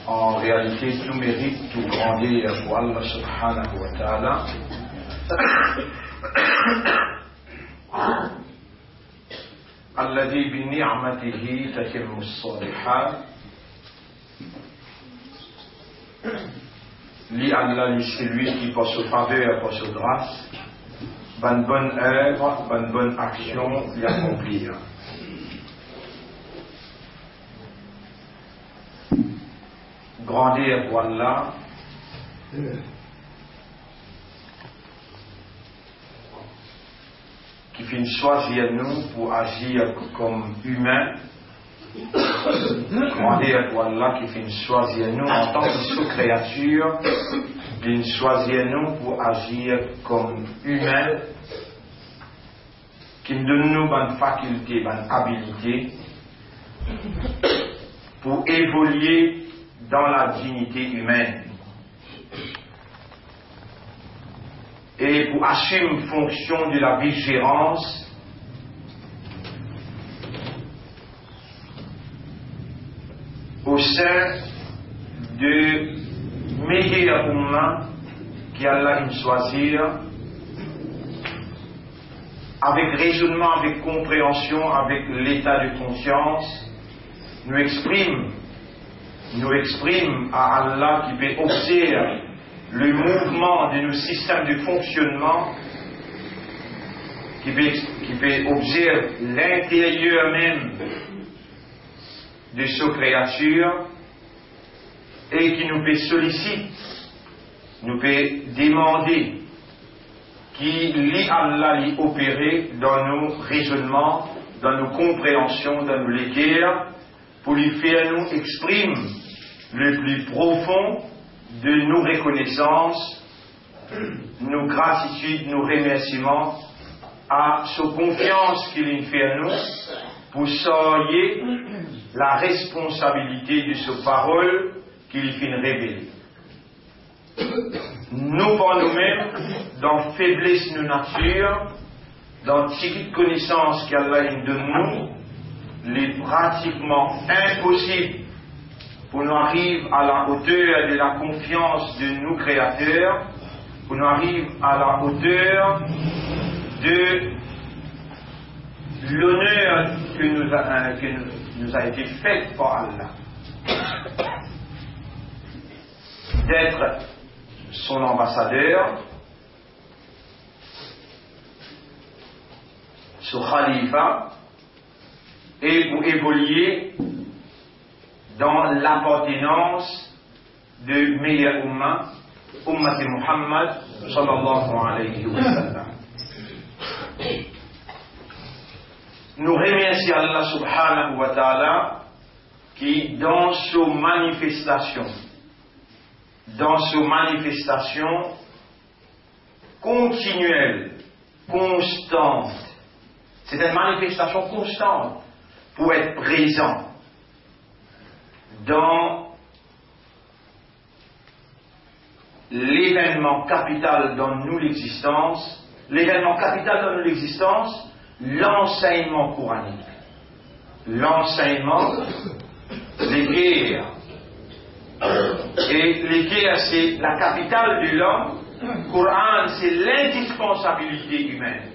En réalité, tout mérite, tout grandir pour Allah subhanahu wa ta'ala. Alladhi bi ni'matihi tatimmu as-salihat. Li Allah, c'est lui qui par sa faveur, par sa grâce, bonne œuvre, bonne action, l'y accomplir. Grandir pour Allah, qui fait choisir nous pour agir comme humains. Grandir pour Allah qui fait choisir nous en tant que sous-créature, qui choisir nous pour agir comme humains, qui nous donne nous bonne faculté, bonne habilité pour évoluer dans la dignité humaine et pour assurer une fonction de la vigilance au sein de meilleurs humains qu'Allah a choisir avec raisonnement, avec compréhension, avec l'état de conscience, nous exprime à Allah qui peut observer le mouvement de nos systèmes de fonctionnement, qui peut observer l'intérieur même de sa créature et qui nous peut solliciter, nous peut demander, qui lit Allah l'y opérer dans nos raisonnements, dans nos compréhensions, dans nos lectures, pour lui faire nous exprimer le plus profond de nos reconnaissances, nos gratitudes, nos remerciements à sa confiance qu'il fait à nous pour savoir la responsabilité de sa parole qu'il fait révéler. Nous par nous-mêmes, dans faiblesse de nos natures, dans petite connaissance qu'Allah donne nous, il est pratiquement impossible pour nous arriver à la hauteur de la confiance de nos créateurs, pour nous arriver à la hauteur de l'honneur que nous a été fait par Allah. D'être son ambassadeur, son khalifa, et pour évoluer dans l'appartenance de meilleur umma, ummat Muhammad sallallahu alayhi wa sallam. Nous remercions Allah subhanahu wa ta'ala qui dans ses manifestations continuelles, constantes, c'est une manifestation constante pour être présent dans l'événement capital dans nous l'existence. L'événement capital dans nous l'existence, l'enseignement coranique. L'enseignement, l'équerre. Et l'équerre, c'est la capitale de l'homme. Coran, c'est l'indispensabilité humaine.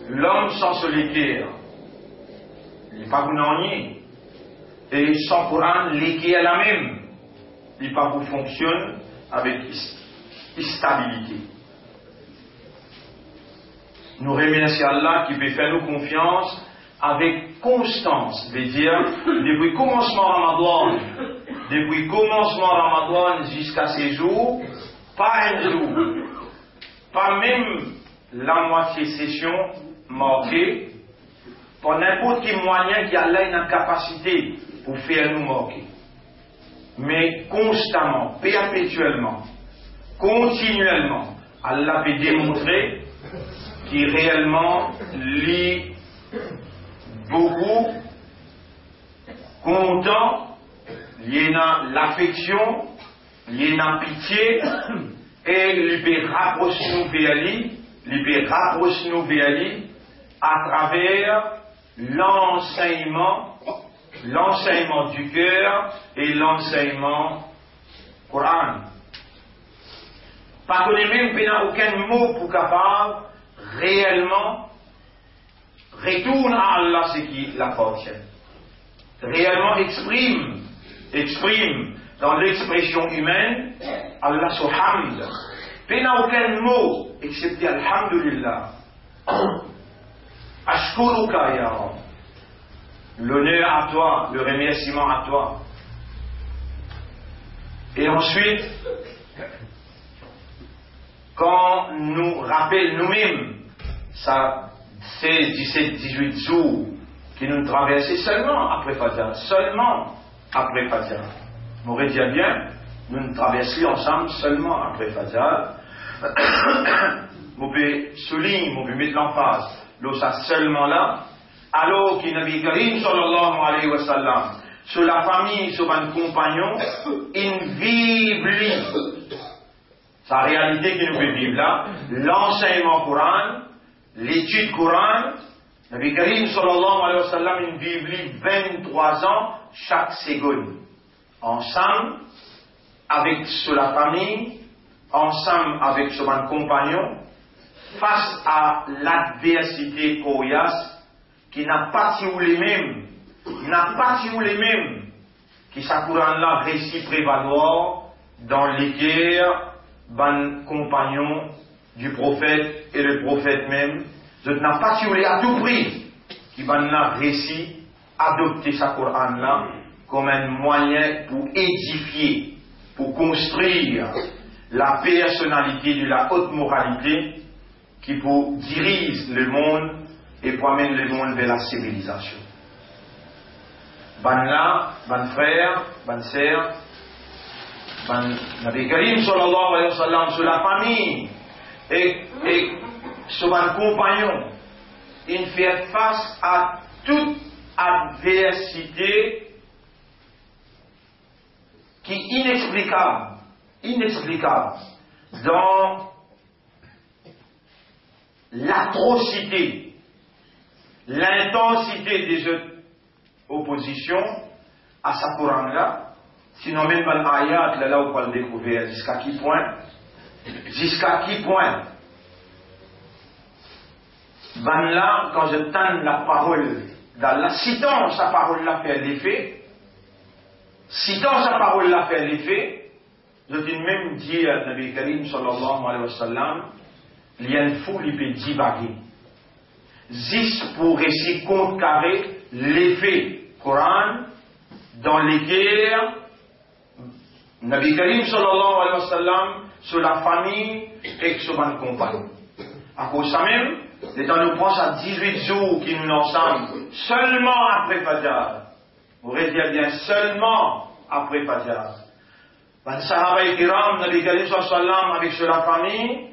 L'homme sans ce l'équerre, il n'est pas gounanier. Et sans Coran, l'équerre la même. Il n'est pas pour fonctionner avec stabilité. Nous remercions Allah qui peut faire nous confiance avec constance, c'est-à-dire depuis le commencement Ramadan, jusqu'à ces jours, pas un jour, pas même la moitié session manquée, pour n'importe quel moyen qui a là une capacité pour faire nous manquer. Mais constamment, perpétuellement, continuellement, Allah peut démontrer qu'il réellement lit beaucoup, content, il y a l'affection, il y a pitié, et il peut rapprocher nous vers lui, à travers l'enseignement du cœur et l'enseignement Coran. Pas qu'on ait même aucun mot pour capable réellement retourne à Allah ce qui l'appartient. Réellement exprime dans l'expression humaine Allah son hamd. Il n'y a aucun mot excepté Alhamdulillah. Ashkuruka ya Rab. L'honneur à toi, le remerciement à toi. Et ensuite, quand nous rappelle nous-mêmes, ça 16, 17, 18 jours qui nous traversaient seulement après Fajr. On aurait dit bien, nous nous traversions ensemble seulement après Fajr. On peut souligner, on peut mettre l'emphase, là, ça seulement là, alors que Nabi Karim sallallahu alayhi wa sallam, sur la famille, sur un compagnon, une Bible, sa réalité qui nous fait vivre là, l'enseignement Coran, l'étude Coran, Nabi Karim sallallahu alayhi wa sallam, une Bible 23 ans chaque seconde. Ensemble, avec sur la famille, ensemble avec son compagnon, face à l'adversité coriace, qui n'a pas tiré les mêmes, qui sa Coran là récit prévaloir dans lesquels ban compagnon du prophète et le prophète même, je n'ai pas tiré à tout prix, qui ban là récit adopter sa Coran là comme un moyen pour édifier, pour construire la personnalité de la haute moralité qui pour dirige le monde et pour amener le monde vers la civilisation. Ban là, ban frère, ban sœur, ban Nabi Karim sallallahu alayhi wa sallam sur la famille et sur un compagnon, il fait face à toute adversité qui est inexplicable dans l'atrocité, l'intensité des oppositions à sa Coran là, sinon même dans l'ayat là où on va le découvrir jusqu'à qui point ben là quand je tends la parole d'Allah, citant sa parole là fait l'effet, je dis même dire à Nabi Karim sallallahu alayhi wa sallam, il y a une foule qui peut divaguer. Juste pour essayer de contrecarrer l'effet Coran dans lesquels Nabi Karim sallallahu alayhi wa sallam sur la famille et sur un compagnon. À cause de ça même, l'état nous pense à 18 jours qui nous ensemble, seulement après Fajr. Vous retenez bien, seulement après Fajr. Ben, Sahaba et Kiram, Nabi Karim sallallahu alayhi wa sallam avec sur la famille,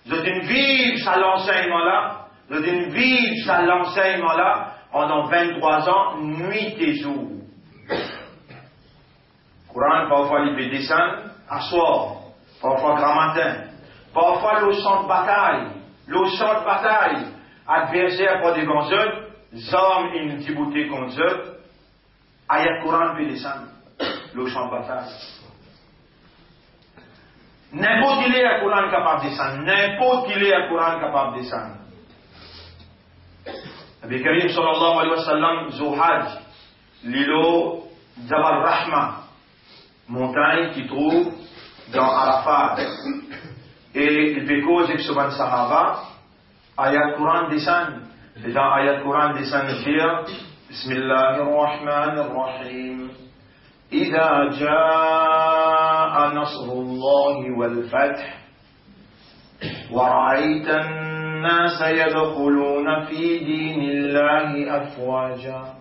je dis vivre ça l'enseignement là, pendant 23 ans, nuit et jour. Coran, parfois il peut descendre, à soir, parfois grand matin, parfois le champ de bataille, adversaire pour des gonzeux, hommes une tibouté contre eux, ayat Coran peut descendre, le champ de bataille. N'importe qui est à Coran capable de descendre, n'importe qui est à Coran capable de descendre. Nabi Karim sallallahu alayhi wa sallam, Zuhad, l'îlot Jabal Rahma, montagne qui trouve dans Arafat. Et il fait cause avec Subhan Sahaba, ayat Coran descend. Et dans ayat Coran descend dire, Bismillahirrahmanirrahim. إذا جاء نصر الله والفتح ورأيت الناس يدخلون في دين الله أفواجا.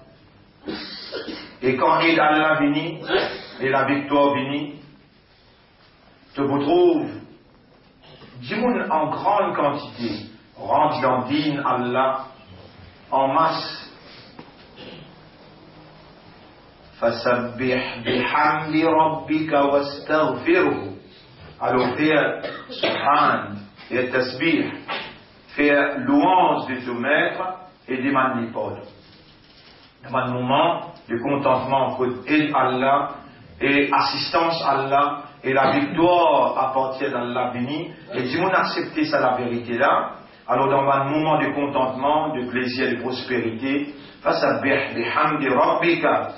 Et quand l'aide d'Allah bénit et la victoire bénit, tu vous trouves du monde en grande quantité rentre dans din Allah en masse. فسبح بحمد ربك واستغفره. Alors faire subhan et tasbih, faire louange de ton maître et demander pardon. Dans un moment de contentement pour aider Allah et assistance à Allah et la victoire appartient d'Allah béni, et si on accepte ça la vérité là, alors dans un moment de contentement, de plaisir, de prospérité, fasabbih bihamdi rabbika,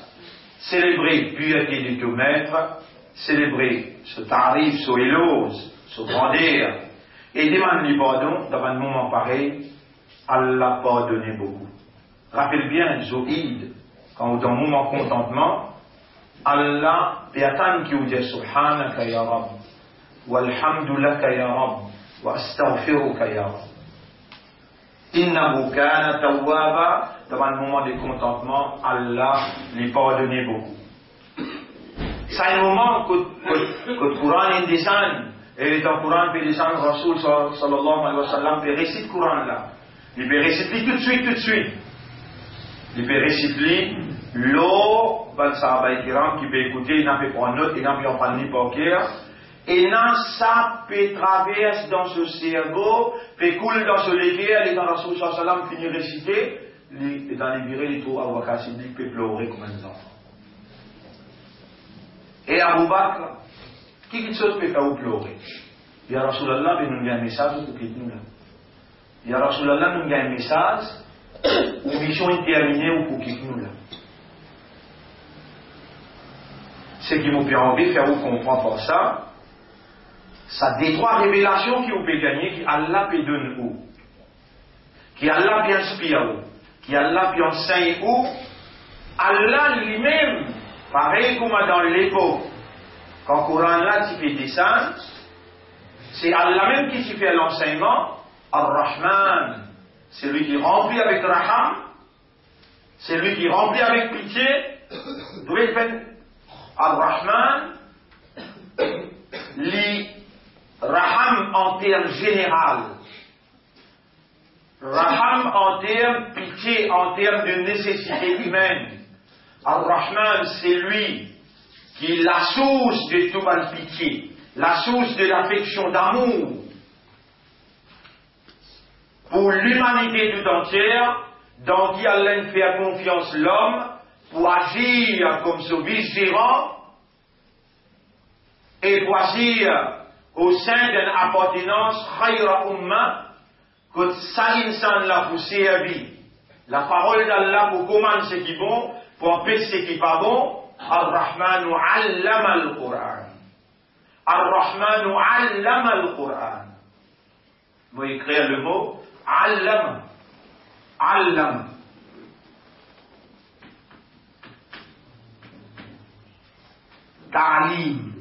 célébrer pureté de ton maître, célébrer ce tarif, ce éloge, ce grandeur, et demander pardon dans un moment pareil, Allah pardonne beaucoup. Rappelle bien, Zoïd, quand dans un moment de contentement, Allah peut attendre qu'il vous dise Subhanaka ya Rabb, walhamdulaka ya Rabb, wa astaghfiruka ya Rabb. Innahu kana tawwaba, dans un moment de contentement, Allah lui pardonne beaucoup. C'est un moment que le Coran descend, et le Coran peut descendre, Rasoul sallallahu alayhi wa sallam peut réciter le Coran là. Il peut réciter tout de suite. Il peut réciter l'eau, ben sahaba kiram qui peut écouter, il n'a pas prendre note, il n'a pas prendre ni par cœur. Et là, ça peut traverser dans ce cerveau, peut couler dans ce léguer, et dans Rasoul sallallahu alayhi wa sallam finit réciter, et dans les virées, les trous à Wakassi, il peut pleurer comme un enfant. Et Abu Bakr, qui chose peut faire pleurer? Il y a Rasulallah, il nous a un message pour qu'il nous là. Il y a Rasulallah, nous a un message, une mission est terminée ou pour qu'il nous là. Ce qui vous permet de faire vous comprendre pour ça, ça des trois révélations qui vous peut gagner, qui Allah peut donner où, qui Allah peut inspirer où, qui Allah peut enseigner où, Allah lui-même, pareil comme dans l'époque, quand le Coran là tu fais descendre, c'est Allah même qui s'y fait l'enseignement, Ar-Rahman, c'est lui qui remplit avec Raham, c'est lui qui remplit avec pitié, vous pouvez faire Ar-Rahman, li Raham en termes général, Raham en termes pitié, en termes de nécessité humaine. Ar-Rahman, c'est lui qui est la source de toute la pitié, la source de l'affection, d'amour pour l'humanité tout entière, dans qui Allah fait confiance l'homme pour agir comme ce vice-gérant et pour agir au sein d'une appartenance khayra umma, que ça insan là pour servir la parole d'Allah pour commander ce qui est bon, pour empêcher ce qui n'est pas bon. Ar-Rahmanu allama al-Qur'an. Ar-Rahmanu allama al-Qur'an. Vous écrire le mot allama. Allama. Ta'lim.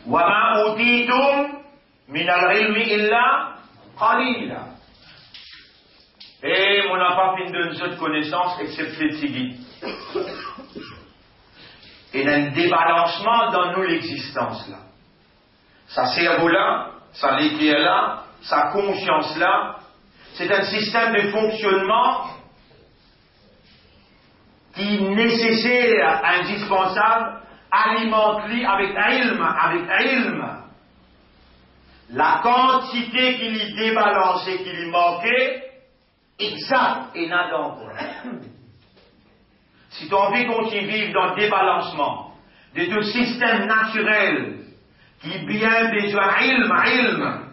Wa ma utitum min al-ilmi illa qalila. Et on n'a pas fait d'une seule connaissance excepté le Tigui. Et il y a un débalancement dans nous l'existence là. Sa cerveau là, sa l'équerre là, sa conscience là, c'est un système de fonctionnement qui est nécessaire, indispensable alimente-les avec ilm. La quantité qui lui débalançait, qui lui manquait, exact, et n'a d'encore. Si tu as envie qu'on y vive dans le débalancement de tout système naturel qui bien besoin ilmun,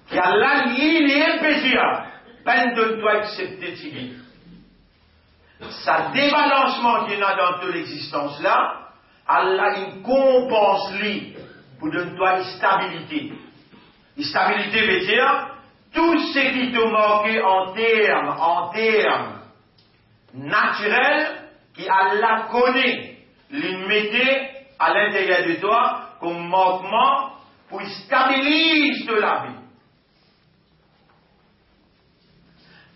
qui a l'allié les plaisirs, peine de toi accepter de ça débalancement qu'il y a dans toute l'existence là, Allah il compense lui pour donner toi une stabilité. Une stabilité veut dire tout ce qui te manquait en termes naturels, qui Allah connaît, les mettait à l'intérieur de toi comme manquement pour stabiliser la vie.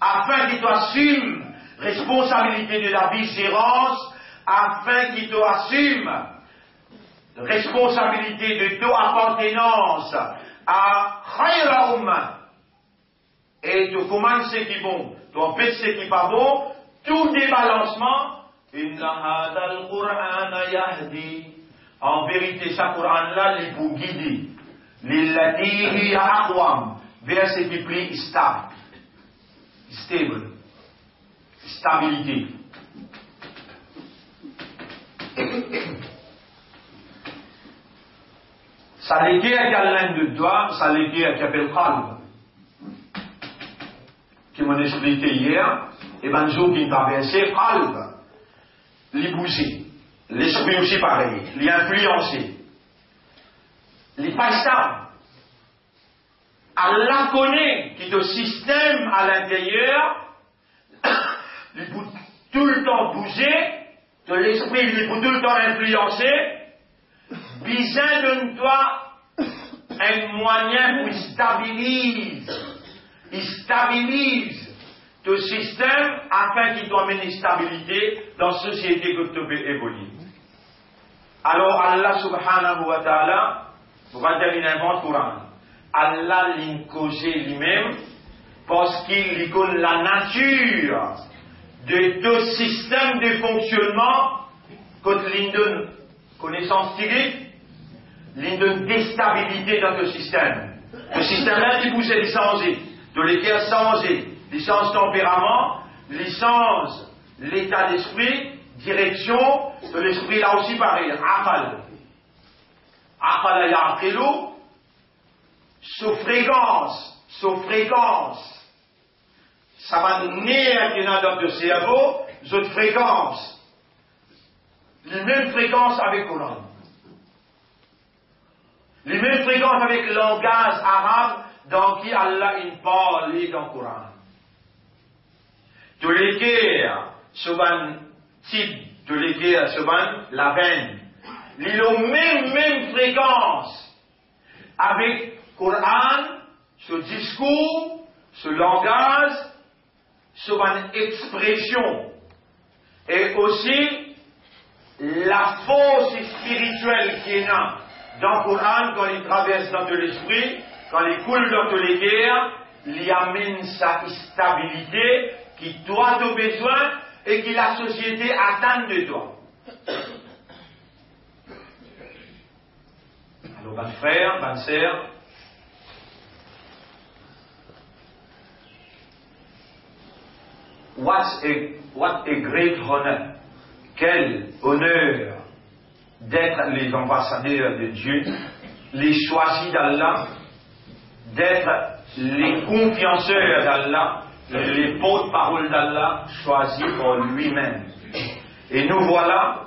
Afin qu'il t'assume responsabilité de la vigilance, afin qu'il t'assume responsabilité de ton appartenance à Khayra Ummah. Et tu commandes ce qui est bon, tu empêches ce qui n'est pas bon, tout débalancement. Inna hadal Qur'ana yahdi. En vérité, ce Qur'an-là, il est pour guider. Lillati hiya aqwam. Vers ce qui est plus stable. Stabilité. Ça l'équipe qui a l'un de toi, ça l'équipe qui appelle Qalb. Qui m'ont expliqué hier, et ben, jour qui traversait, Qalb, les bouger. L'esprit aussi pareil, les influencer. Les pas stable. Allah connaît qui est au système à l'intérieur, il peut tout le temps bouger, de l'esprit, il peut tout le temps influencer, besoin de toi un moyen pour il stabilise ton système afin qu'il t'emmène une stabilité dans la société que tu peux évoluer. Alors Allah subhanahu wa ta'ala, on va terminer un Coran. Allah l'incosé lui-même parce qu'il connaît la nature de tout système de fonctionnement quand il donne connaissance physique, il donne déstabilité dans le système. Le système-là, il pousse les changer, de l'équerre changer, il change tempérament, il change l'état d'esprit, direction, de l'esprit là aussi pareil, aqal. Aqal ya'qilu, sous fréquence. Ça va naître avec dans le cerveau, cette fréquence. Les mêmes fréquences avec le Coran. Les mêmes fréquences avec le langage arabe dans qui Allah il parle dans le Coran. Tous les guerres, souvent type, tous les guerres, souvent la veine. Ils ont même fréquence avec le Coran, ce discours, ce langage, souvent expression. Et aussi la force spirituelle qui est là dans le Coran, quand il traverse dans de l'esprit, quand il coule dans tous les guerres, il amène sa stabilité qui toi tu as besoin et que la société attend de toi. Alors, bonne frère, bonne sœur, what a great honor. Quel honneur d'être les ambassadeurs de Dieu, les choisis d'Allah, d'être les confianceurs d'Allah, les porte-paroles d'Allah choisis par lui-même. Et nous voilà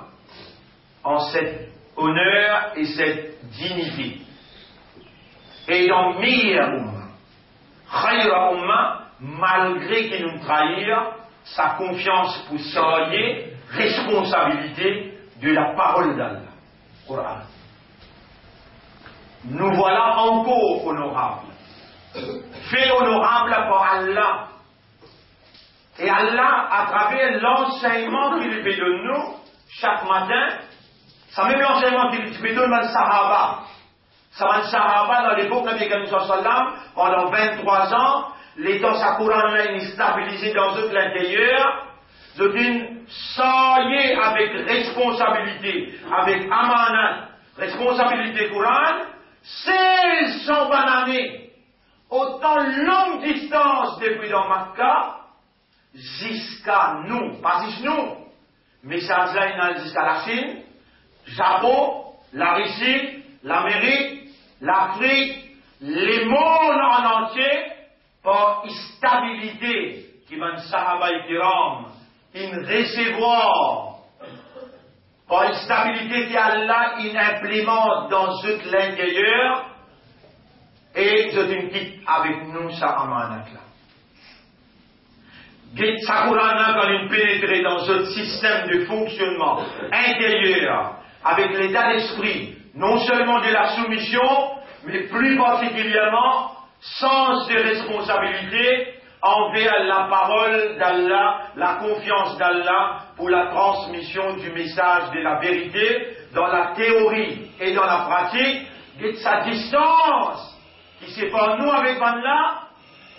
en cet honneur et cette dignité. Et dans meilleure Ummah, Khayra Ummah, malgré qu'il nous trahir, sa confiance pour s'allier, responsabilité de la parole d'Allah. Coran. Nous voilà encore honorables. Fait honorable par Allah. Et Allah, à travers l'enseignement qu'il fait de nous, chaque matin, ça même l'enseignement qu'il fait de nous dans le Sahaba. Ça va le Sahaba dans l'époque de Nabi sallam, pendant 23 ans, l'état sa Coran là, il est stabilisé dans eux de l'intérieur, Zotin soyez avec responsabilité, avec amanat, responsabilité Coran, 1600 années, autant longue distance depuis dans Makkah, jusqu'à nous, pas juste nous, mais ça vient jusqu'à la Chine, Japon, la Russie, l'Amérique, l'Afrique, les mondes en entier, par stabilité qui va de Sahaba et Kiram, in recevoir, par stabilité qui Allah in implémente dans ce l'intérieur, et je une petite avec nous ça amanat là. Sakurana quand il pénétrait dans ce système de fonctionnement intérieur, avec l'état d'esprit, non seulement de la soumission, mais plus particulièrement, sens de responsabilité envers la parole d'Allah, la confiance d'Allah pour la transmission du message de la vérité dans la théorie et dans la pratique, de sa distance qui sépare nous avec Allah,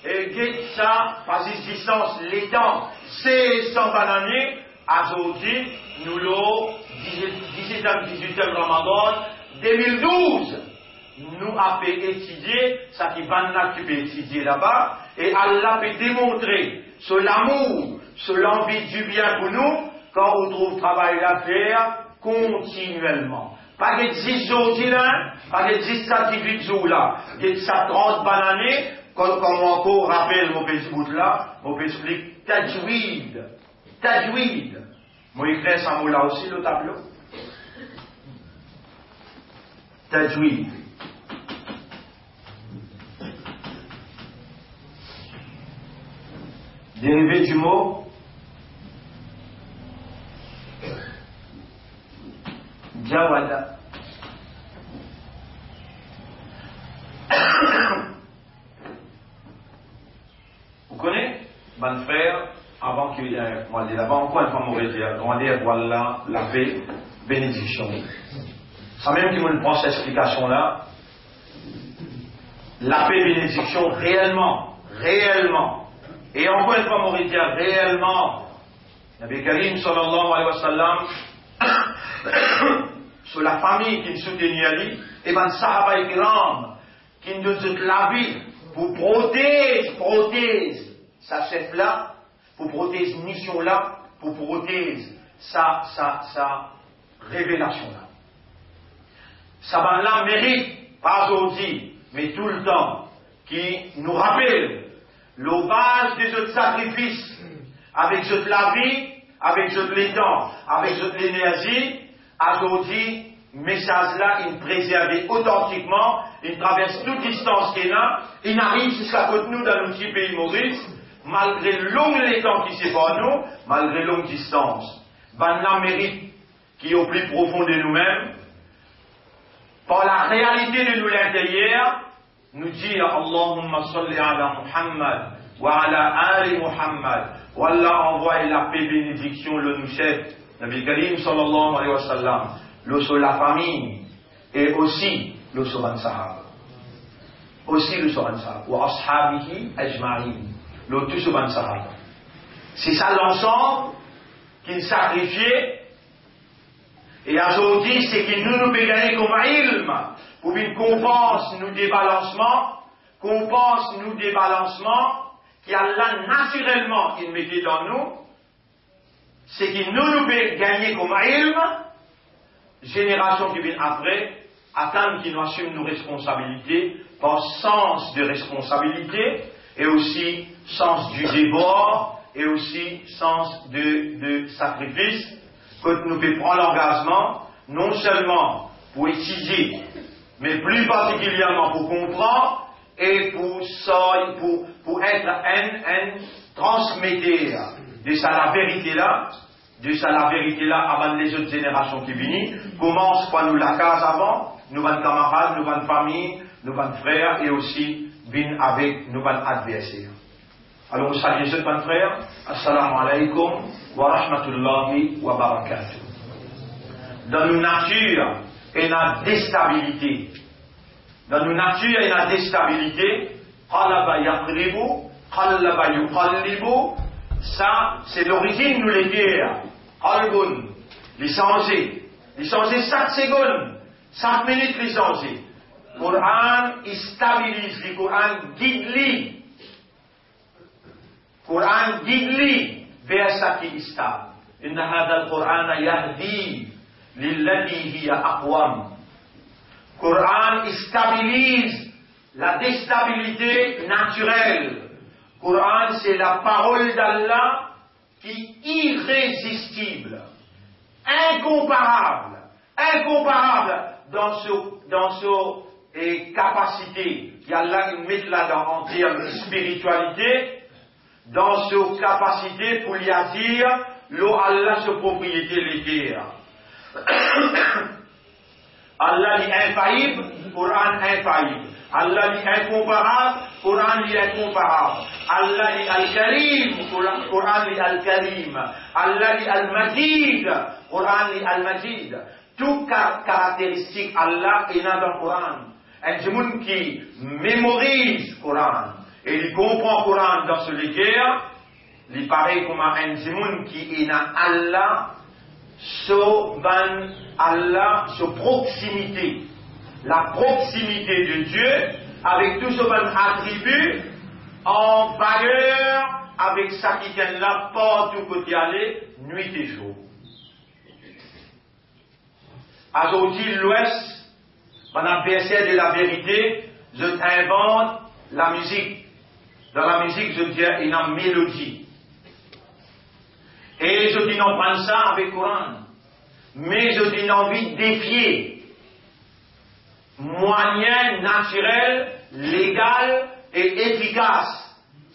et que sa pas distance l'étant 1600 années, aujourd'hui, nous l'avons 17e, 18e Ramadan 2012. Nous avons étudié, ça qui va là qui peut étudier là-bas, et Allah peut démontrer sur l'amour, sur l'envie du bien pour nous, quand on trouve travail à faire continuellement. Pas que 10 jours là, pas que 10 à 18 jours là, que ça 30 années, comme on encore rappelle mon Facebook là, on peut expliquer tajwid. Tajwid. Moi écris ça mot là aussi le tableau. Tajwid. Dérivé du mot Jawada. Vous connaissez, mon frère, avant qu'il on dit là-bas, encore une fois, on va dire voilà la paix, bénédiction. Ça même qui me prend cette explication-là, la paix, bénédiction, réellement, et encore une fois, on va dire réellement, Nabi Karim sallallahu alayhi wa sallam, sur la famille qui nous soutenait Ali, et ben Sahaba et Kiram, qui nous donne la vie, pour prothèse, sa chef là, pour prothèse mission là, pour prothèse sa révélation là. Ça va là mérite, pas aujourd'hui, mais tout le temps, qui nous rappelle l'hommage de ce sacrifice, avec cette la vie, avec cette les temps, avec cette l'énergie, aujourd'hui, message là, il préservé authentiquement, il traverse toute distance qu'il a, il arrive jusqu'à côté de nous dans le petit pays Maurice, malgré long les temps qui séparent nous, malgré longue distance. Ben la mérite qui est au plus profond de nous-mêmes, par la réalité de nous l'intérieur, nous dire Allahumma salli ala Muhammad wa ala ali Muhammad, wa Allah envoie la paix bénédiction le nous chef, Nabi Karim sallallahu alayhi wa sallam, le sur la famille, et aussi le sur un sahaba. Aussi le sur un sahaba. Wa ashabihi ajma'in. Le tout sur un sahaba. C'est ça l'ensemble qu'il sacrifiait. Et aujourd'hui, c'est qu'il nous peut gagner comme ilm, pour une compense nous débalancement, qui Allah naturellement il mettait dans nous, c'est qu'il nous peut gagner comme ilm, génération qui vient après, attendre qu'il nous assume nos responsabilités, par sens de responsabilité, et aussi sens du débord, et aussi sens de sacrifice, que nous pouvons prendre l'engagement, non seulement pour étudier, mais plus particulièrement pour comprendre, et pour être un transmetteur de ça la vérité là, avant les autres générations qui viennent, commence par nous la case avant, nous vannes camarades, nous vannes famille, nous vannes frères, et aussi viennent avec nous vannes adversaires. Alors, nous saluons ce bon frère. Assalamu alaikum wa rahmatullahi wa barakatuh. Dans nos natures et la déstabilité. Qalaba yaqribu, qalaba yuqallibu, Ça, c'est l'origine, nous les guerres. Qalbun, licencié. Licencié 5 secondes, 5 minutes licencié. Coran, il stabilise, le Coran guide-lui. Coran guide-lui vers ce qui est stable. Inna hada al-Qur'an yahdi lillati hiya aqwam. Coran, il stabilise la déstabilité naturelle. Coran, c'est la parole d'Allah qui est irrésistible, incomparable dans ses capacités, qu'Allah met là en termes de spiritualité, dans ses capacités pour lui dire, l'eau Allah se propriété les guerres. Allah est infaillible, Coran infaillible. Allah est incomparable, Coran est incomparable. Allah est Al-Karim, Coran est Al-Karim. Allah est Al-Majid, Coran est Al-Majid. Toute caractéristique Allah est dans le Coran. Un monde qui mémorise le Coran et il comprend le Coran dans ce guerre, il paraît comme un monde qui est dans Allah, sur proximité. La proximité de Dieu avec tout ce attribut en valeur avec ça qui tient là partout côté aller, nuit et jour. Aujourd'hui, l'Ouest, pendant le verset de la vérité, je invente la musique. Dans la musique, je dis une mélodie. Et je dis non prendre ça avec le Coran. Mais je dis envie de défier. Moyen naturel, légal et efficace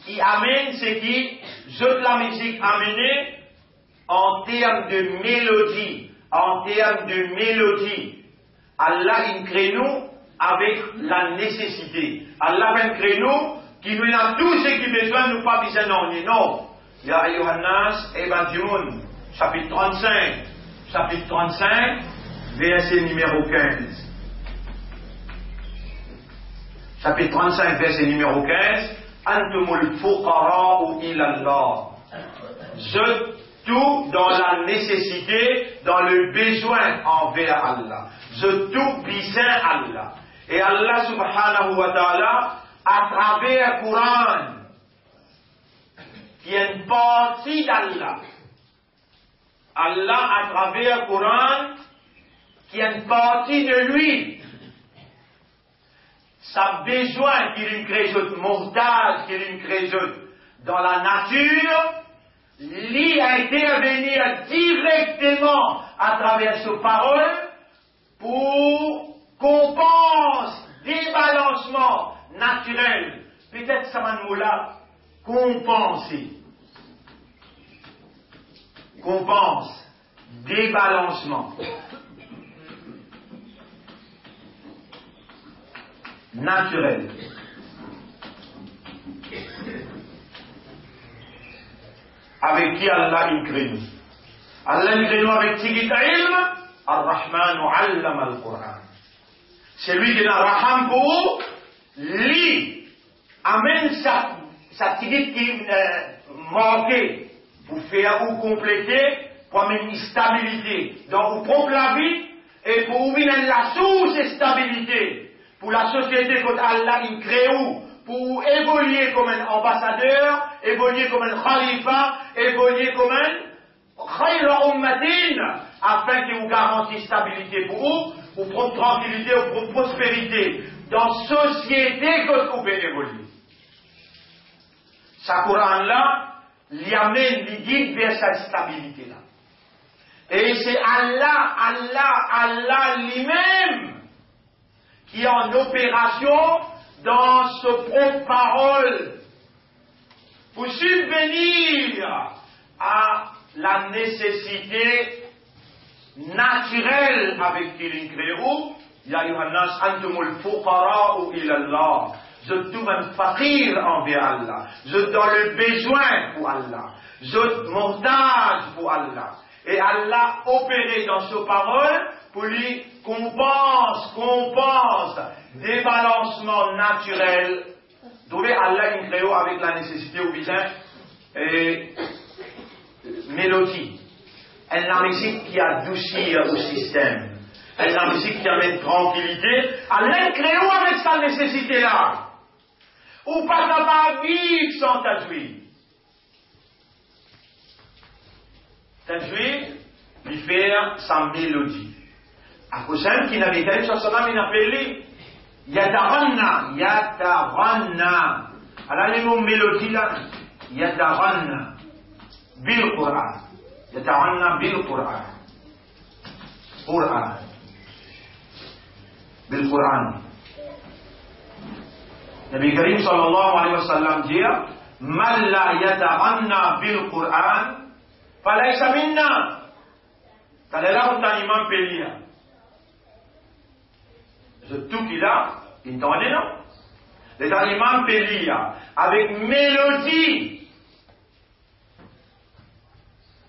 qui amène ce qui jette la musique amenée en termes de mélodie. Allah crée nous avec la nécessité. Allah crée nous qui nous a tout ce qui besoin, nous pas besoin non. Ya Yohannas Evangelion, chapitre 35, verset numéro 15. Chapitre 35, verset numéro 15. Antumul fuqara'u ilallah. Je tout dans la nécessité, dans le besoin envers Allah. Je tout besoin Allah. Et Allah subhanahu wa ta'ala, à travers le Coran, qui est une partie d'Allah. Allah, à travers le Coran, qui est une partie de lui. Sa besoin qu'il crée mortage, qu'il crée dans la nature, lui a intervenir directement à travers ses paroles pour compenser débalancement naturel. Peut-être ça m'a nous là compenser. Compense, débalancement. Naturel. Avec qui Allah il crée nous. Allah il crée nous avec Tigit Ilm, Ar-Rahman Allama al-Qur'an. C'est lui qui est dans Raham pour lui amène sa Tigit qui manquée pour faire ou compléter, pour amener une stabilité. Donc, pour prendre la vie et pour ouvrir la source de stabilité. Pour la société que Allah il crée pour évoluer comme un ambassadeur, évoluer comme un khalifa, évoluer comme un khayra ummatin, afin qu'il vous garantisse stabilité pour vous, pour prendre tranquillité, pour prospérité dans la société que vous pouvez évoluer. Ce Coran-là, l'y amène, l'y guide vers cette stabilité-là. Et c'est Allah lui-même qui est en opération dans ce propre parole pour subvenir à la nécessité naturelle avec qui il crée. Ya Yohannas antumul fuqara'u ilallah. Je trouve un fakir envers Allah. Je dans le besoin pour Allah. Je montage pour Allah. Et Allah opéré dans ses paroles pour lui compense débalancement naturel. Trouver Allah in créo avec la nécessité ou besoin mélodie. Elle est la musique qui adoucit au système. Elle est la musique qui amène tranquillité. Elle crée avec sa nécessité-là. Ou pas capable de vivre sans tajwid. Tajwid, il fait sa mélodie. À cause d'un qui n'avait qu'à sur cela, il appelé Yataranna. Alors les mots mélodie là, Yataranna bil Qur'an. Yataranna bil Qur'an. Qur'an. Bil Qur'an. Nabi Karim sallallahu alayhi wa sallam dit Man la yataranna bil Qur'an falaysa minna. T'as là où t'as l'imam Pélia. C'est tout qu'il a, il t'entendait non? Les imam Pélia, avec mélodie.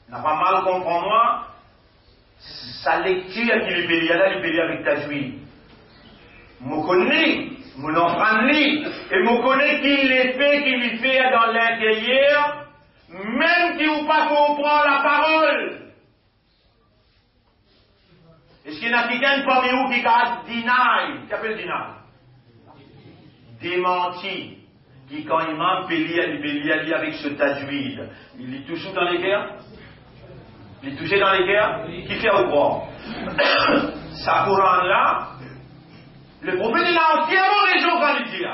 N'a pas mal compris moi, sa lecture qui lui Pélia là, il Pélia avec tajwid. Je connais, je l'enfreins, et je connais qu'il les fait, qu'il les fait dans l'intérieur, même qui ou pas comprend la parole. Est-ce qu'il y en a quelqu'un parmi vous qui a deny, qui appelle deny? Démenti. Qui quand imam Pélia avec ce tajwid, il est touché dans les guerres? Il est touché dans les guerres? Qui fait au droit? Sa Coran là, le prophète il a entièrement raison quand il dit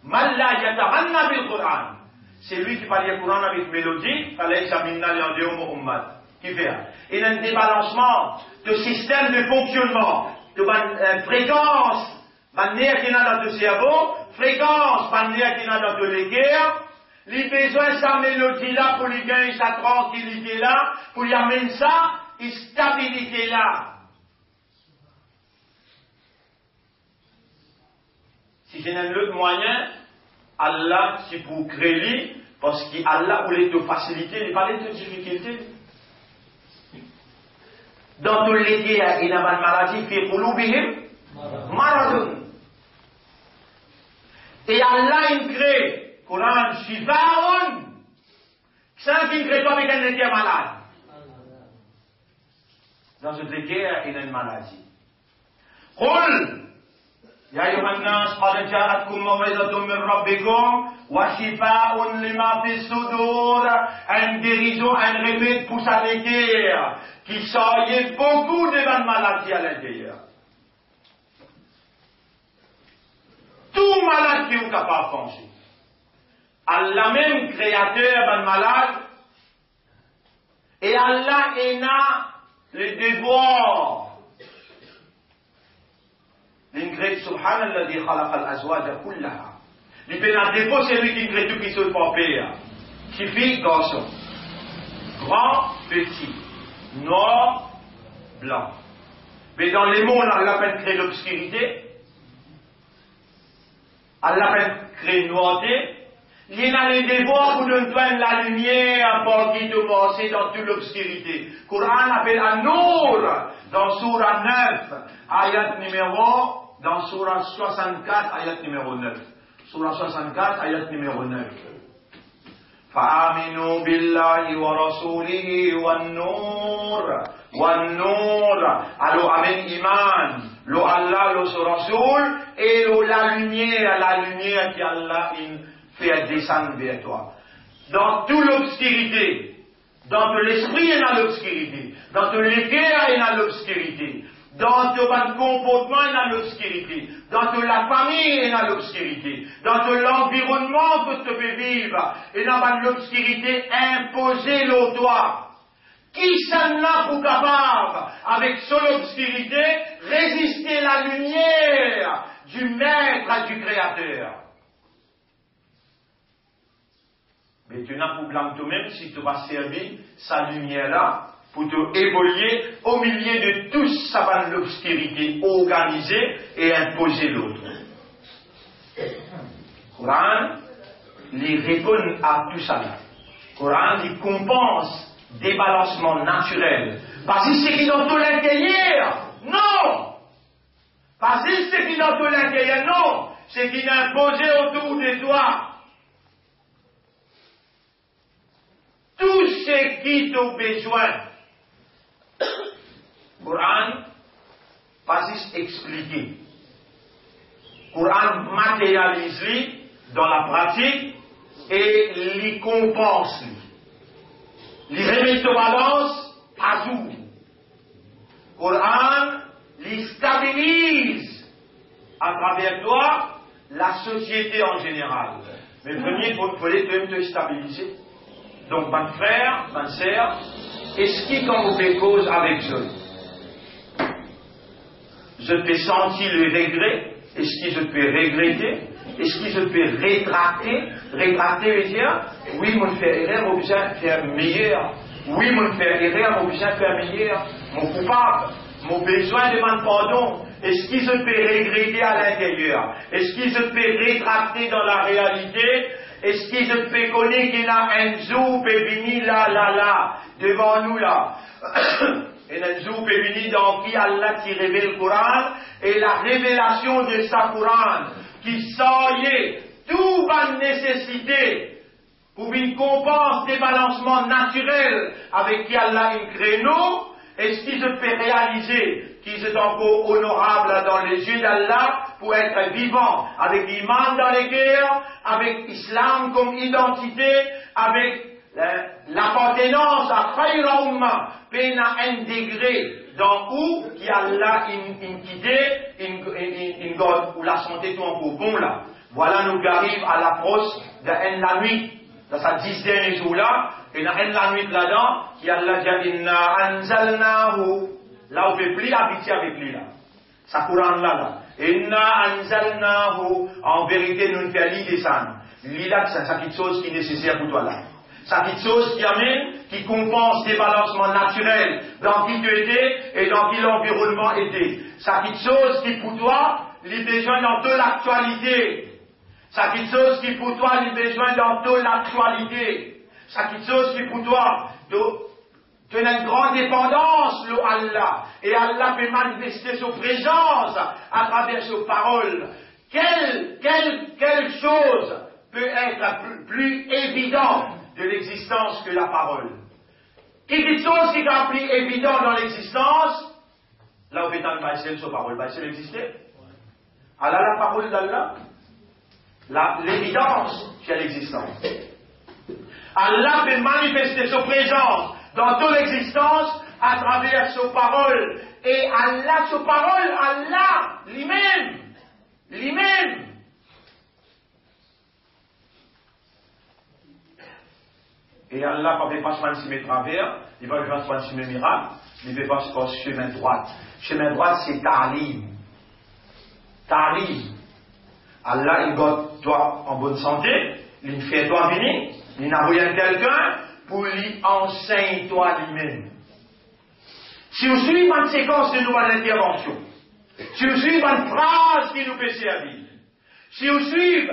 Malla yataranna bil Quran. C'est lui qui parle du Coran avec mélodie, fallait examiner les Muhammad. Qui fait? Il y a un débalancement de système de fonctionnement, de fréquence, manière qu'il y a dans le cerveau, fréquence, manière qu'il y a dans les guerres, les besoins de sa mélodie là pour lui gagner sa tranquillité là, pour lui amener ça, et stabilité là. Si j'ai un autre moyen, Allah, c'est pour créer, parce qu'Allah voulait te faciliter, il parlait de difficulté. Dans tous les cas, il y a une maladie qui est pour l'oubihim, maradon. Et Allah, il crée, Coran, shifaun, sans qu'il crée pas avec un état malade. Dans ce cas, il y a une maladie. Qul, ya ayuhan nas, qad ja'atkum maw'izatun min rabbikum, wa shifaun lima fi sudur, une guérison, un remède pour sa guerre, qui sortait beaucoup de maladies à l'intérieur. Tout malade qui est capable de penser. Allah même créateur d'un malade, et Allah a le devoir. L'ingrédient subhanalladhi khalaqa al-azwaja kullaha. Il fait un défaut, c'est lui qui crée tout qui se fait. Qui fait garçon. Grand, petit. Noir, blanc. Mais dans les mondes, Allah a créé l'obscurité. Allah a créé noirté. Il y a les devoirs pour nous donner la lumière pour qui te passer dans toute l'obscurité. Coran appelle à Nour dans Surah 9, ayat numéro, dans Surah 64, ayat numéro 9. Surah 64, ayat numéro 9. فآمنوا بالله ورسوله والنور alors amen iman lo Allah lo Rasul et lo la lumière qui Allah fait descendre vers toi dans toute l'obscurité dans tout l'esprit et dans l'obscurité dans tout l'équerre et dans l'obscurité dans tout le comportement et dans l'obscurité dans toute la famille et dans l'obscurité dans tout l'environnement que tu peux vivre et dans l'obscurité imposée au toi qui s'en a pour capable avec son obscurité résister la lumière du maître et du créateur. Mais tu n'as pour blâmer toi-même si tu vas servir sa lumière-là pour te évoluer au milieu de tout ça l'obscurité organisée et imposer l'autre. Coran, il répond à tout ça. Coran, il compense des balancements naturels. Parce que c'est qui dans tout l'intérieur, non. Parce que c'est qui dans tout l'intérieur, non. C'est qui est imposé autour de toi. tout ce qui t'a besoin. Coran, pas juste expliquer. Coran matérialise dans la pratique et les compense. Les remet de balance, pas tout. Coran les stabilise à travers toi la société en général. Mais le premier, il faut te stabiliser. Donc, mon frère, ma sœur, est-ce que quand vous faites cause avec je peux sentir le regret? Est-ce que je peux regretter? Est-ce que je peux rétracter? Rétracter veut dire, oui, mon frère erreur, mon besoin de faire meilleur. Oui, mon frère erreur, mon besoin de faire meilleur. Mon coupable, mon besoin de demander pardon. Est-ce que je peux regretter à l'intérieur? Est-ce que je peux rétracter dans la réalité? Est-ce que je peux connaître qu'il y a un jour peut venir là, devant nous là? Et un jour peut venir dans qui Allah qui révèle le Coran et la révélation de sa Coran qui saillait toute ma nécessité pour une compense des balancements naturels avec qui Allah a créé nous. Est-ce que je peux réaliser qu'ils sont encore honorables dans les yeux d'Allah pour être vivants avec l'imam dans les cœurs, avec l'islam comme identité, avec l'appartenance à Khayra Umma, peine à intégrer dans où qui Allah in God, où la santé est encore bon là. Voilà nous arrive à l'approche de la nuit, dans sa 10 derniers jours là, et dans la nuit là-dedans, qui Allah dit inna anzalnahu, là on ne peut plus habiter avec lui là. Ça Coran là. Inna anzalnahu, en vérité nous ne faisons pas descendre. Lui là, c'est quelque chose qui est nécessaire pour toi là. C'est quelque chose qui amène, qui compense des balancements naturels dans qui tu étais et dans qui l'environnement était. C'est quelque chose qui pour toi, les besoins dans toute l'actualité. C'est quelque chose qui pour toi, les besoins dans toute l'actualité. C'est quelque chose qui pour toi, tu as une grande dépendance, le Allah. Et Allah peut manifester sa présence à travers ses paroles. Quelle chose peut être plus évidente de l'existence que la parole? Quelque chose qui est plus évident dans l'existence, là où est dans le Baïsel, sa parole. Baïsel existait. Allah, la parole d'Allah, l'évidence qui est l'existence. Allah peut manifester sa présence dans toute l'existence à travers sa parole. Et Allah, sa parole, Allah, lui-même. Et Allah ne peut pas se mettre travers, il va pas se mettre miracle, il ne peut pas se passer chemin droit. Chemin droit, c'est ta'lim. Ta'lim. Allah, il garde toi en bonne santé, il fait toi venir, il n'a rien quelqu'un pour lui enseigner toi lui-même. Si vous suivez une séquence de nouvelles interventions, si vous suivez une phrase qui nous peut servir, si vous suivez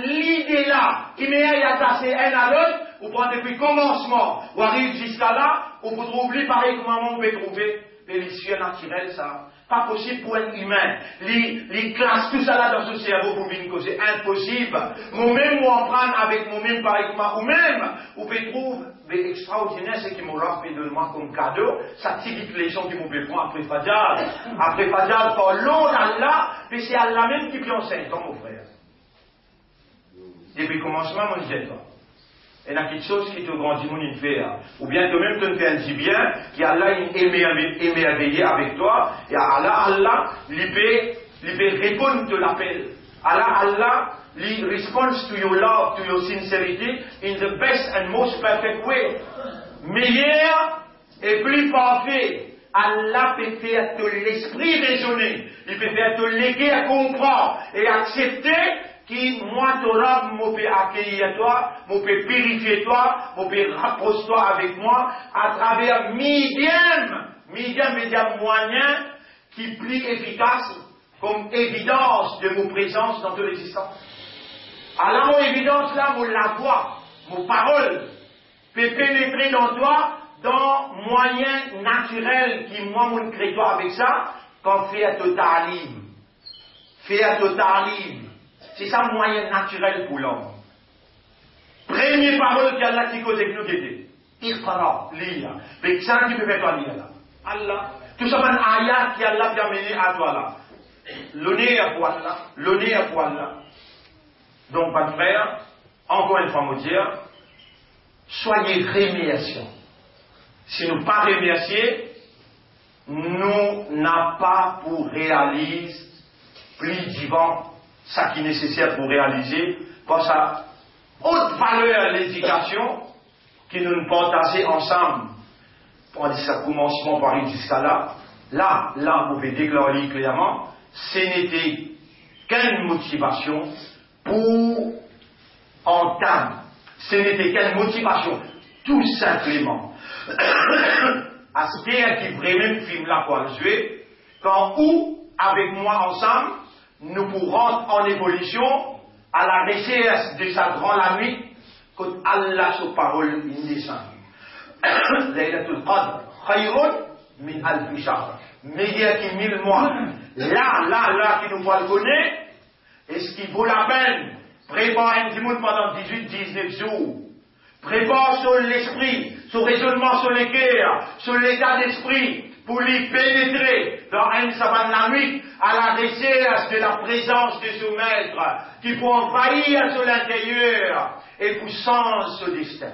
l'idée là qui m'est attaché un à l'autre, vous prenez depuis le commencement, vous arrivez jusqu'à là, vous vous trouvez pareil comment on peut trouver l'issue naturelle, ça. Pas possible pour un humain. Les classes, tout ça là dans ce cerveau pour venir causer. Impossible. Moi-même, moi, en prendre avec moi-même, pareil comme moi, ou même, vous pouvez trouver des extraordinaires, ce qui m'ont fait de moi comme cadeau, ça tivite les gens qui m'ont fait prendre après Fajr. Après Fajr, par l'eau d'Allah, puis c'est Allah même qui peut enseigner, mon frère. Depuis le commencement, moi, je dis pas. Il y a quelque chose qui te grandit mon faire. Ou bien toi-même tu te fais un petit bien, qui Allah émerveillé avec toi, et Allah, il peut répondre de l'appel. Allah, il responds to your love, to your sincerity, in the best and most perfect way. Meilleur et plus parfait. Allah peut faire tout l'esprit raisonner. Il peut faire tout l'équer à comprendre et accepter qui, moi, Torah, me peut accueillir toi, me peut purifier toi, me peut rapprocher toi avec moi, à travers médium moyen, qui est plus efficace, comme évidence de mon présence dans toute l'existence. Alors, mon évidence là, la voix, mon parole, peut pénétrer dans toi, dans moyen naturel, qui, moi, mon crée toi avec ça, quand fait à totalim. C'est ça le moyen naturel pour l'homme. Première parole qu'Allah qui cause avec nous guider. Iqra, lire. Mais ça qui peut faire toi lire là. Allah. Tout ça, c'est un ayat qui Allah t'a amené à toi là. L'honneur pour Allah. L'honneur pour Allah. Donc, pas de frère, encore une fois, me dire, soyez remerciants. Si nous ne pas remercier, nous n'avons pas pour réaliser plus divin ce qui est nécessaire pour réaliser, pour sa haute valeur l'éducation que nous nous partageons ensemble. Pour dire ça commencement par jusqu'à là, là, vous pouvez déclarer clairement, ce n'était qu'une motivation pour entendre. Ce n'était qu'une motivation, tout simplement. À ce qui vraiment film là pour le jouer, quand ou, avec moi ensemble, nous pourrons en évolution à la recherche de sa grande nuit, quand Allah, sa parole, il descend. Laylatul Qadr, khayrun min alf shahr. Meilleur que 1000 mois. Là, qui nous voit le connaître, est-ce qu'il vaut la peine? Prépare un petit monde pendant 18-19 jours. Prépare sur l'esprit, sur le raisonnement sur les cœurs, sur l'état d'esprit, pour lui pénétrer dans un sabbat de la nuit à la recherche de la présence de ce maître qui peut envahir sur l'intérieur et pour changer ce destin.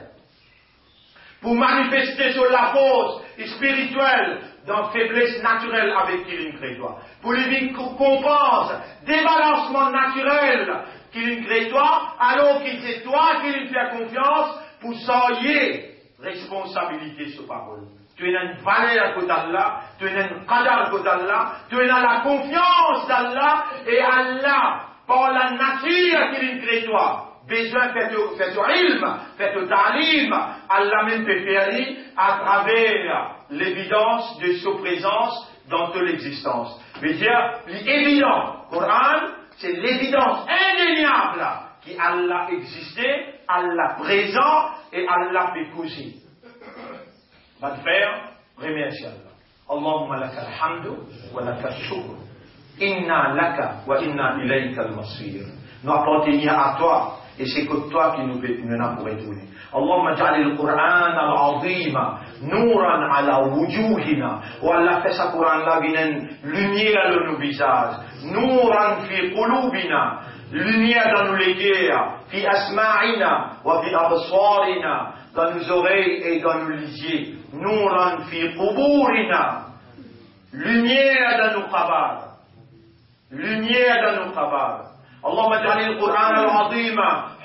Pour manifester sur la force spirituelle dans faiblesse naturelle avec qui il crée toi. Pour lui comprendre des balancements naturels qu'il crée toi, alors qu'il c'est toi qui lui fait confiance pour s'enlier responsabilité sur parole. Tu es une valeur à côté d'Allah, tu es une qadar à côté d'Allah, tu es dans la confiance d'Allah et Allah, par la nature qu'il crée toi. Besoin de faire ilm, faire ta'lim, Allah même peut faire à travers l'évidence de sa présence dans toute l'existence. Mais dire, l'évident, Coran, c'est l'évidence indéniable qui Allah existait, Allah présent et Allah fait causer. Mon frère, remercie Allah. Allahumma laka alhamdu wa laka shukr. Inna laka wa inna ilayka al-masir. Nous appartenons à toi. Et c'est que toi qui nous a pour retourner. Allahumma ja'al al-Qur'an al-azima nuran ala wujuhina. Wa Allah fait sa Qur'an là une lumière dans nos visages. Nuran fi qulubina. Lumière dans nos cœurs. Fi asma'ina wa fi absarina. Dans nos oreilles et dans nos lisiers. Nuran fi quburina. Lumière dans nos qabars. Lumière dans nos qabars. اللهم اجعل القرآن العظيم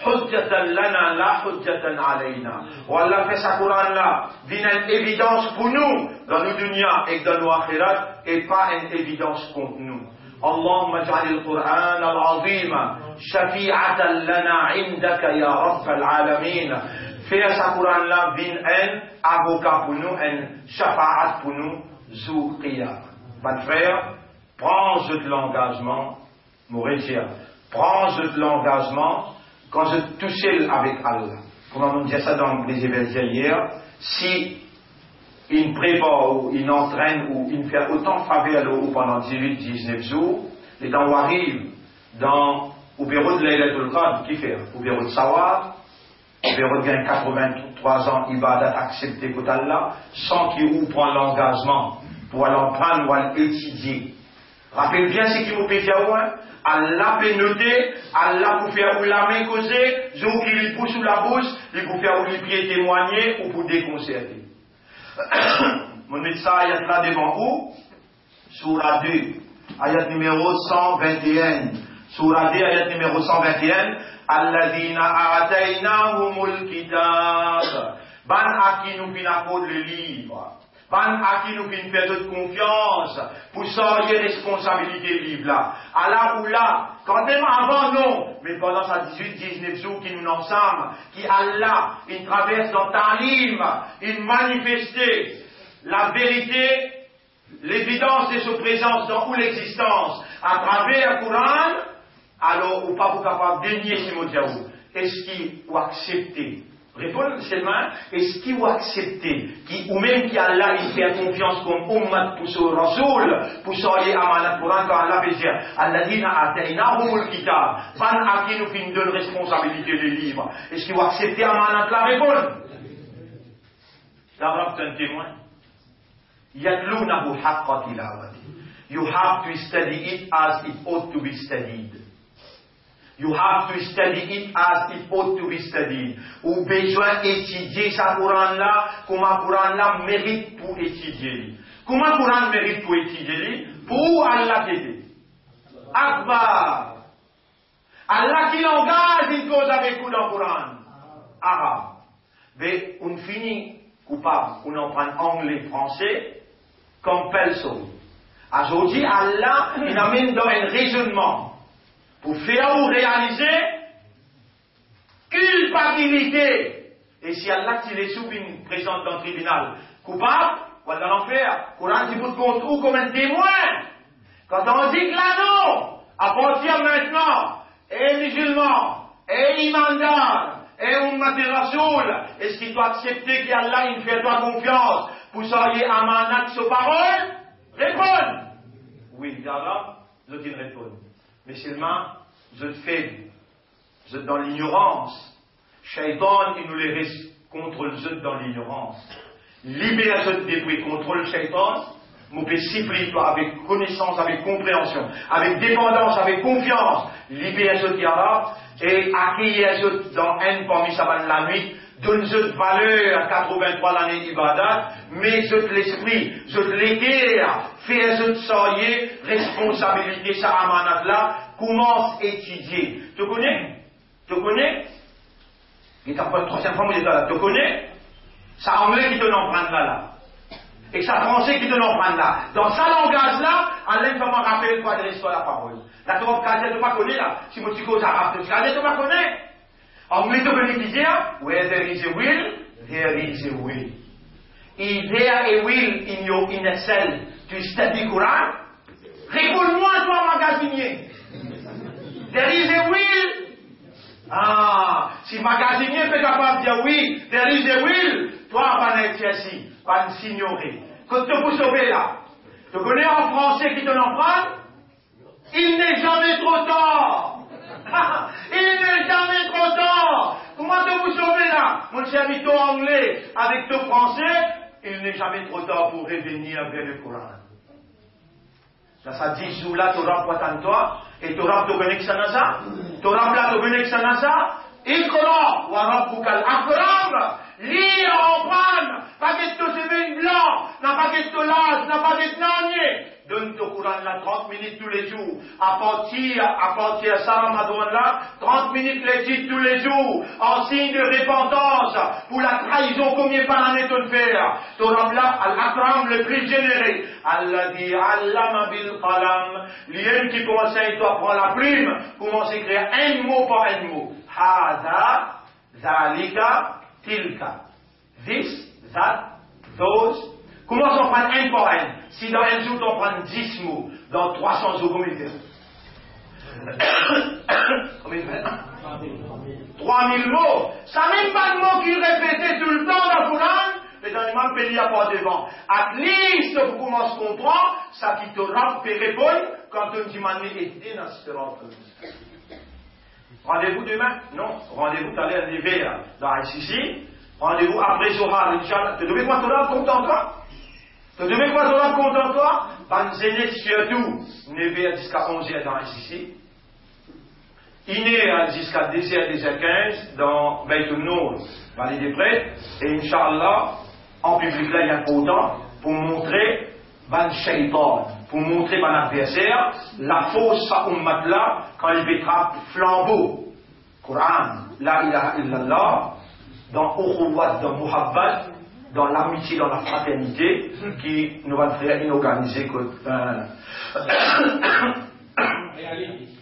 حجة لنا لا حجة علينا. والله fait ce Coran là d'une évidence pour nous dans nos dunya et dans nos akhirat et pas une évidence contre nous. اللهم اجعل القرآن العظيم شفيعة لنا عندك يا رب العالمين. Fais ce Coran là d'une avocat pour nous, un shafa'at pour nous, jour qiyam. Mon frère, prends de l'engagement, mon retire. Prends de l'engagement quand je touche avec Allah. Comme on dit ça dans les événements hier, si il prépare ou il entraîne ou il fait autant de faveur pendant 18-19 jours, et quand on arrive au bureau de Laylatul Qadr, qui fait? Au bureau de Sawar, au bureau de 83 ans, ibadat accepté pour Allah, sans qu'il prenne l'engagement pour aller en prendre ou aller étudier. Rappelez bien ce qui vous peut faire, Allah peut noter, Allah peut faire ou la main causer, jour qu'il lui pousse sous la bouche, il peut faire ou les pieds témoigner ou pour déconcerter. Mon médecin, ayat là devant vous, Surah 2, ayat numéro 121. Surah 2, ayat numéro 121. Alladhina a'taynahumul kitab. Ban a qui nous finit le livre. Ban à qui nous fait de confiance pour sortir responsabilité livre là. Allah ou là, quand même avant non, mais pendant ces 18-19 jours qui nous ensemble, qui Allah, il traverse dans Talim, il manifestait la vérité, l'évidence de sa présence dans toute l'existence à travers le Coran, alors ou pas vous capable de dénier ce mot. Est-ce qu'il ou accepter? Répondez seulement, est-ce qu'il va accepter, ou même qui Allah il fait confiance comme ummat pour ce Rasoul, pour soyez amanat pour quand Allah veut dire, Alladhina ataynahumul kitab, ban à qui nous finit de responsabilité des livres, est-ce qu'il va accepter amanat la réponse? L'Arab est un témoin. يَتْلُونَهُ حَقَّ تِلَاوَتِهِ. You have to study it as it ought to be studied. You have to study it as it ought to be studied. Ou besoin étudier sa Coran-là, comment Coran-là mérite pour étudier. Comment Coran mérite pour étudier? Pour Allah t'aider. Akbar. Allah qui engage une cause avec vous dans le Coran. Arabe. Mais on finit coupable, on en prend anglais, français, comme pelso. Aujourd'hui, Allah, il amène dans un raisonnement pour faire ou réaliser culpabilité. Et si Allah, il est soumis, présente dans le tribunal, coupable, ou dans l'enfer, Coran, il vous compte ou comme un témoin. Quand on dit que là, non, à partir maintenant, et musulman, et imandar, et ummatil rasoul, est-ce qu'il doit accepter qu'Allah, il fait toi confiance pour soyez amanat sur parole? Réponds! Oui, Allah, je te réponds. Mais seulement, je te fais, je te dans l'ignorance. Shaitan, il nous les risque contre le jeu dans l'ignorance. Libère ce débris contre le shaitan, mon discipline avec connaissance, avec compréhension, avec dépendance, avec confiance. Libère ce qui a et accueillir ce dans un parmi sa la nuit. Donne cette valeur à 83 l'année d'ibadat, mais je l'esprit, je l'équerre, fais ce soyez, responsabilité, ça amanat là, commence à étudier. Tu connais? Tu connais? Il t'a pas troisième fois, moi, là. Tu connais? Ça anglais qui te l'emprunte là. Et ça français qui te l'emprunte là. Dans sa langage là, Allah va me rappeler quoi de l'histoire la parole. La Torah, tu ne pas connais là. Si moi tu causes arabe, tu ne pas connais. Anglais, tu peux dire, where there is a will, there is a way. Is there a will in your inner self to study Quran? Réponds-moi, toi, magasinier. There is a will. Ah, si magasinier peut capable de dire oui, there is a will, toi, pas être ici, pas s'ignorer. Quand tu peux sauver là, tu connais en français qui te l'emprunte? Il n'est jamais trop tard. Il n'est jamais trop tard. Comment te vous sauver là? Mon cher mito anglais avec ton français, il n'est jamais trop tard pour revenir vers le Coran. Ça dit, sous là, tu auras quoi en toi, et tu auras ton connexion à ça, tu auras là ton connexion à ça, Iqra, wa rabbukal akram, lire en prendre, pas que tu semaines blanc, n'a pas que tu l'âge, n'a pas que tu n'agné. Donne ton Coran là 30 minutes tous les jours. À partir de ça, Ramadan là, 30 minutes l'étude tous les jours, en signe de repentance, pour la trahison combien par l'année tu le fais. Tu auras là, Al-Akram le plus généré. Allah dit, Allama bil qalam, l'ien qui conseille, toi, prends la plume, commence à écrire un mot par un mot. Hada, Zalika, Tilka. This, that, those. Commence à prendre un par un. Si dans un jour, tu en prends 10 mots, dans 300 jours, combien de temps? Combien de temps? 3000 mots. Ça même pas de mots qui répétaient tout le temps dans le Coran, mais dans les mêmes pays, il n'y a pas devant. At least, vous commencez à comprendre, ça qui te répond quand on dit mané et dans ce rendez-vous demain? Non. Rendez-vous, tu allais arriver dans ICC. Rendez-vous après Zohar, Inch'Allah. Tu devais quoi, tu l'as compte en toi? Tu devais quoi, tu l'as compte en toi? Banzéné, surtout, 9h jusqu'à 11h dans ICC. Iné jusqu'à 10h, 10h15 dans Beit Nour, Vallée des Prêtres. Et Inch'Allah, en public là, il y a autant pour montrer ban shaitan, pour montrer ban adversaire, la fausse ummat là, quand il bétrape flambeau. Coran, la ilaha illallah, dans Ukhuwat, dans Muhabbat, dans l'amitié, dans la fraternité, qui nous va faire inorganiser que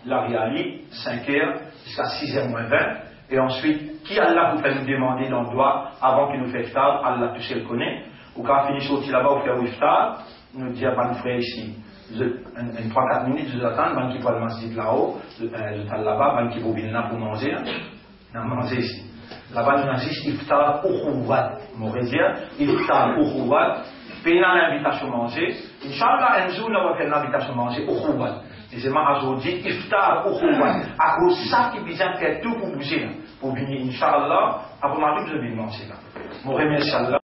la Riali, 5h jusqu'à 6h moins 20, et ensuite, qui Allah vous fait nous demander dans le doigt, avant qu'il nous fait iftar, Allah tout seul connaît, ou quand on finit sortir là-bas, ou faire iftar, nous dire, ban frère ici, une 3-4 minutes, je vous attends, ban qui va le masjid là-haut, je t'attends là-bas, ban qui va venir pour manger, non, manger ici. Là-bas, nous insiste iftar ukhuwat, Mauritien, iftar ukhuwat, payant l'invitation à manger. Inch'Allah, un jour, nous allons faire l'invitation à manger ukhuwat. Et c'est ma aujourd'hui, iftar ukhuwat. À cause de ça, qui besoin de faire tout pour bouger, pour venir, Inch'Allah, après ma vie, je vais manger là. Mon remercie Allah.